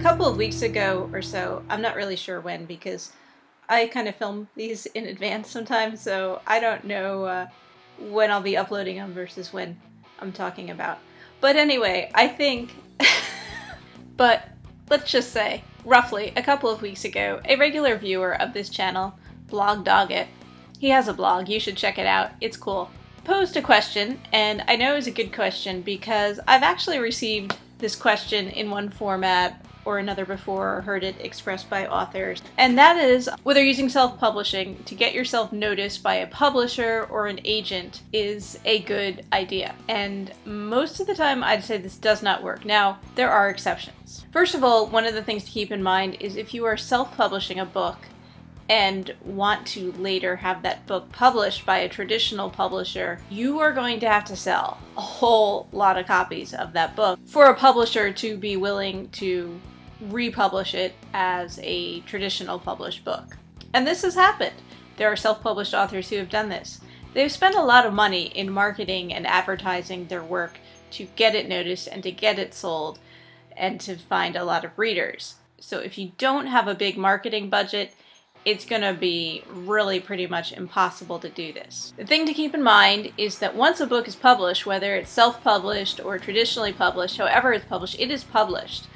couple of weeks ago or so, I'm not really sure when because I kind of film these in advance sometimes, so I don't know when I'll be uploading them versus when I'm talking about. But anyway, I think, but let's just say, roughly a couple of weeks ago, a regular viewer of this channel, BlogDogIt, he has a blog, you should check it out, it's cool, posed a question, and I know it was a good question because I've actually received this question in one format or another before, or heard it expressed by authors, and that is whether using self-publishing to get yourself noticed by a publisher or an agent is a good idea. And most of the time I'd say this does not work. Now, there are exceptions. First of all, one of the things to keep in mind is if you are self-publishing a book and want to later have that book published by a traditional publisher, you are going to have to sell a whole lot of copies of that book for a publisher to be willing to republish it as a traditional published book. And this has happened. There are self-published authors who have done this. They've spent a lot of money in marketing and advertising their work to get it noticed and to get it sold and to find a lot of readers. So if you don't have a big marketing budget, it's going to be really pretty much impossible to do this. The thing to keep in mind is that once a book is published, whether it's self-published or traditionally published, however it's published, it is published.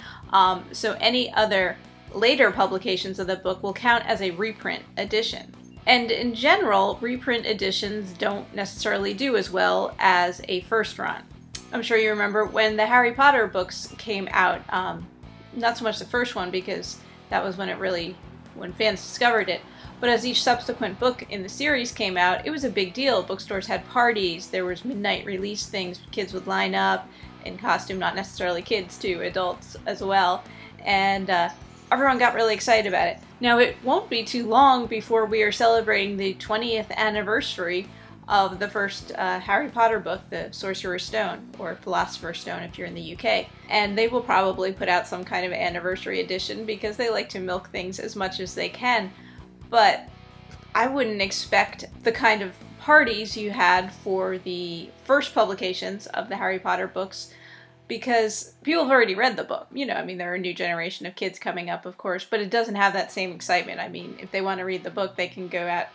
So any other later publications of the book will count as a reprint edition. And in general, reprint editions don't necessarily do as well as a first run. I'm sure you remember when the Harry Potter books came out, not so much the first one because that was when fans discovered it, but as each subsequent book in the series came out, it was a big deal. Bookstores had parties, there was midnight release things, kids would line up in costume, not necessarily kids too, adults as well, and everyone got really excited about it. Now it won't be too long before we are celebrating the 20th anniversary of the first Harry Potter book, The Sorcerer's Stone, or Philosopher's Stone if you're in the UK. And they will probably put out some kind of anniversary edition because they like to milk things as much as they can. But I wouldn't expect the kind of parties you had for the first publications of the Harry Potter books because people have already read the book. You know, I mean, there are a new generation of kids coming up, of course, but it doesn't have that same excitement. I mean, if they want to read the book, they can go out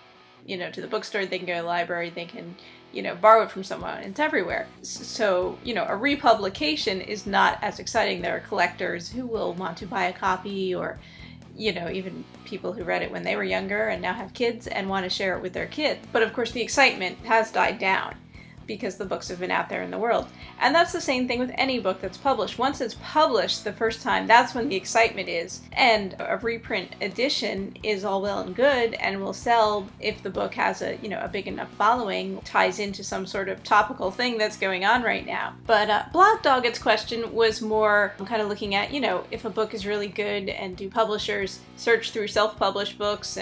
to the bookstore, they can go to the library, they can, borrow it from someone. It's everywhere. So, a republication is not as exciting. There are collectors who will want to buy a copy or, even people who read it when they were younger and now have kids and want to share it with their kids. But of course the excitement has died down because the books have been out there in the world. And that's the same thing with any book that's published. Once it's published the first time, that's when the excitement is. And a reprint edition is all well and good and will sell if the book has a big enough following, ties into some sort of topical thing that's going on right now. But BlogDogIt's question was more kind of looking at, if a book is really good and do publishers search through self-published books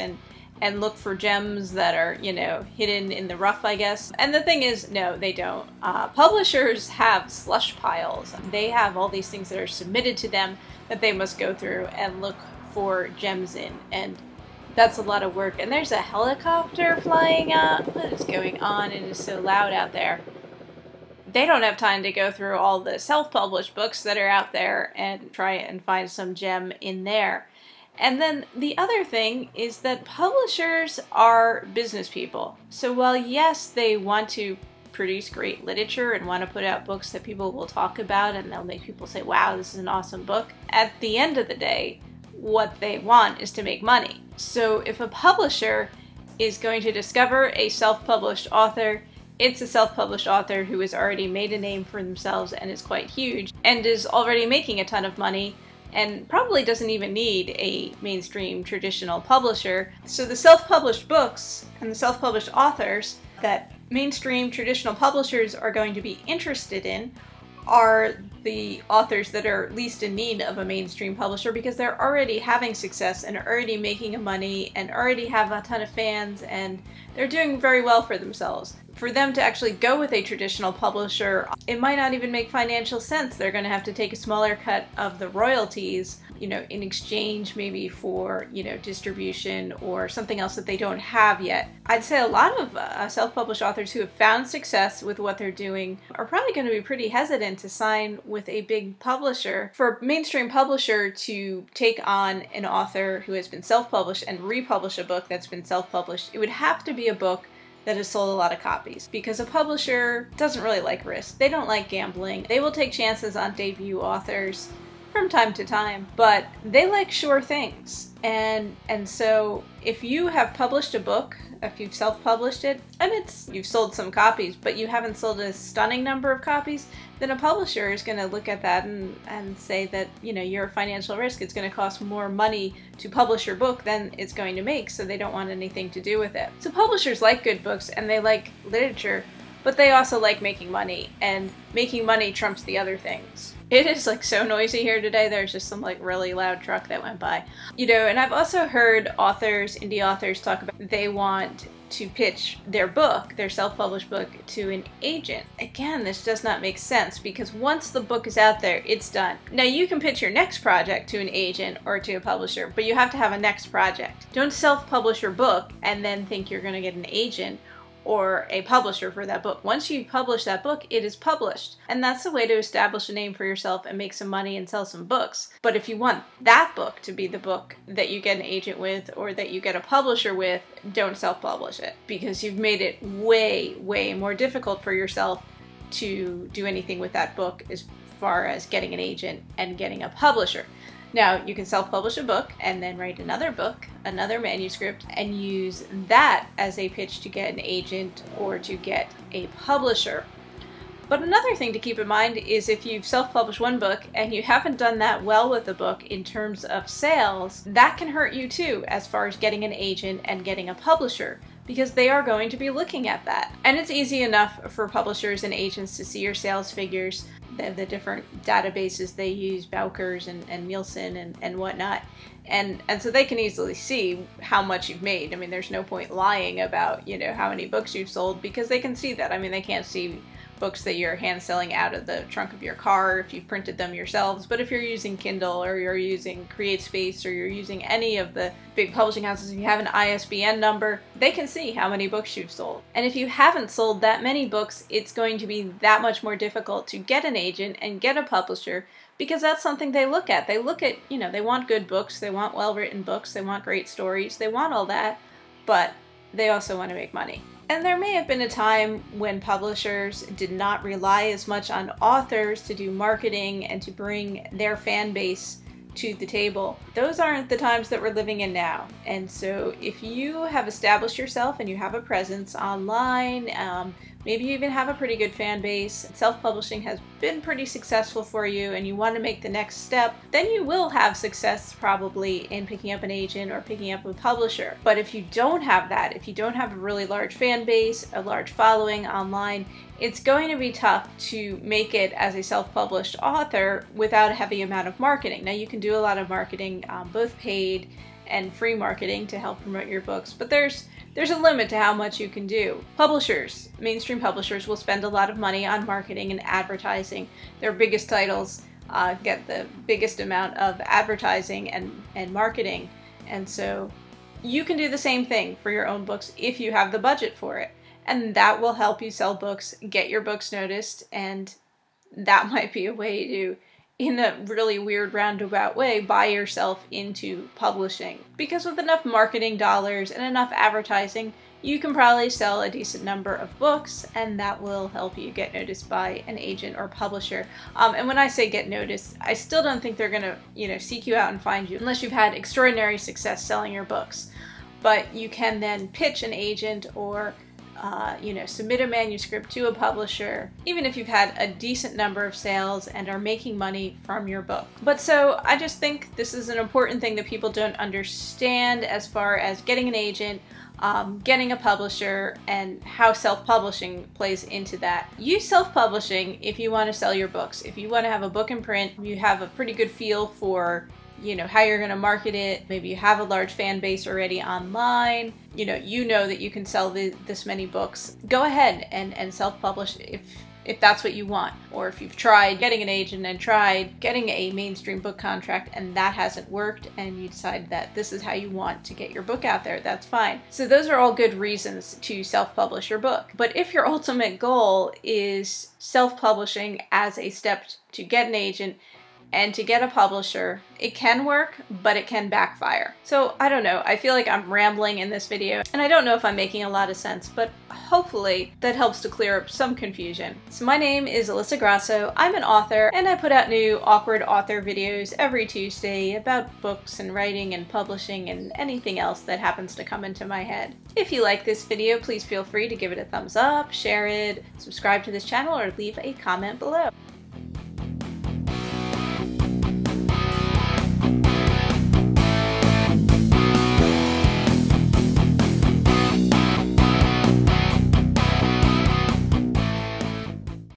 and look for gems that are, hidden in the rough, I guess. And the thing is, no, they don't. Publishers have slush piles. They have all these things that are submitted to them that they must go through and look for gems in. And that's a lot of work. And there's a helicopter flying up. What is going on? It is so loud out there. They don't have time to go through all the self-published books that are out there and try and find some gem in there. And then the other thing is that publishers are business people. So while yes, they want to produce great literature and want to put out books that people will talk about and they'll make people say, wow, this is an awesome book, at the end of the day, what they want is to make money. So if a publisher is going to discover a self-published author, it's a self-published author who has already made a name for themselves and is quite huge and is already making a ton of money and probably doesn't even need a mainstream traditional publisher. So the self-published books and the self-published authors that mainstream traditional publishers are going to be interested in are the authors that are least in need of a mainstream publisher because they're already having success and already making money and already have a ton of fans and they're doing very well for themselves. For them to actually go with a traditional publisher, it might not even make financial sense. They're going to have to take a smaller cut of the royalties you know, in exchange maybe for, you know, distribution or something else that they don't have yet. I'd say a lot of self-published authors who have found success with what they're doing are probably going to be pretty hesitant to sign with a big publisher. For a mainstream publisher to take on an author who has been self-published and republish a book that's been self-published, it would have to be a book that has sold a lot of copies, because a publisher doesn't really like risk. They don't like gambling. They will take chances on debut authors from time to time, but they like sure things. And so if you have published a book, if you've self-published it, and you've sold some copies, but you haven't sold a stunning number of copies, then a publisher is going to look at that and say that, you know, you're a financial risk. It's going to cost more money to publish your book than it's going to make, so they don't want anything to do with it. So publishers like good books and they like literature, but they also like making money, and making money trumps the other things. It is like so noisy here today. There's just some like really loud truck that went by. You know, and I've also heard authors, indie authors, talk about they want to pitch their book, their self-published book, to an agent. Again, this does not make sense, because once the book is out there, it's done. Now you can pitch your next project to an agent or to a publisher, but you have to have a next project. Don't self-publish your book and then think you're going to get an agent or a publisher for that book. Once you publish that book, it is published. And that's the way to establish a name for yourself and make some money and sell some books. But if you want that book to be the book that you get an agent with or that you get a publisher with, don't self-publish it, because you've made it way, way more difficult for yourself to do anything with that book as far as getting an agent and getting a publisher. Now, you can self-publish a book and then write another book, another manuscript, and use that as a pitch to get an agent or to get a publisher. But another thing to keep in mind is if you've self-published one book and you haven't done that well with the book in terms of sales, that can hurt you too as far as getting an agent and getting a publisher, because they are going to be looking at that. And it's easy enough for publishers and agents to see your sales figures, the different databases they use, Bowker's and Nielsen and whatnot. And so they can easily see how much you've made. I mean, there's no point lying about, you know, how many books you've sold, because they can see that. I mean, they can't see books that you're hand selling out of the trunk of your car if you've printed them yourselves, but if you're using Kindle or you're using CreateSpace or you're using any of the big publishing houses, if you have an ISBN number, they can see how many books you've sold. And if you haven't sold that many books, it's going to be that much more difficult to get an agent and get a publisher, because that's something they look at. They look at, you know, they want good books, they want well-written books, they want great stories, they want all that, but they also want to make money. And there may have been a time when publishers did not rely as much on authors to do marketing and to bring their fan base to the table. Those aren't the times that we're living in now. And so if you have established yourself and you have a presence online, maybe you even have a pretty good fan base, self-publishing has been pretty successful for you, and you want to make the next step, then you will have success probably in picking up an agent or picking up a publisher. But if you don't have that, if you don't have a really large fan base, a large following online, it's going to be tough to make it as a self-published author without a heavy amount of marketing. Now, you can do a lot of marketing, both paid and free marketing, to help promote your books, but there's a limit to how much you can do. Publishers, mainstream publishers, will spend a lot of money on marketing and advertising. Their biggest titles get the biggest amount of advertising and marketing, and so you can do the same thing for your own books if you have the budget for it. And that will help you sell books, get your books noticed, and that might be a way to, in a really weird roundabout way, buy yourself into publishing. Because with enough marketing dollars and enough advertising, you can probably sell a decent number of books, and that will help you get noticed by an agent or publisher. And when I say get noticed, I still don't think they're gonna, you know, seek you out and find you unless you've had extraordinary success selling your books. But you can then pitch an agent or you know, submit a manuscript to a publisher, even if you've had a decent number of sales and are making money from your book. But so I just think this is an important thing that people don't understand as far as getting an agent, getting a publisher, and how self-publishing plays into that. Use self-publishing if you want to sell your books. If you want to have a book in print, you have a pretty good feel for, you know, how you're going to market it. Maybe you have a large fan base already online. You know that you can sell this many books. Go ahead and self-publish if that's what you want. Or if you've tried getting an agent and tried getting a mainstream book contract and that hasn't worked and you decide that this is how you want to get your book out there, that's fine. So those are all good reasons to self-publish your book. But if your ultimate goal is self-publishing as a step to get an agent and to get a publisher, it can work, but it can backfire. So I don't know, I feel like I'm rambling in this video, and I don't know if I'm making a lot of sense, but hopefully that helps to clear up some confusion. So my name is Alyssa Grasso, I'm an author, and I put out new awkward author videos every Tuesday about books and writing and publishing and anything else that happens to come into my head. If you like this video, please feel free to give it a thumbs up, share it, subscribe to this channel, or leave a comment below.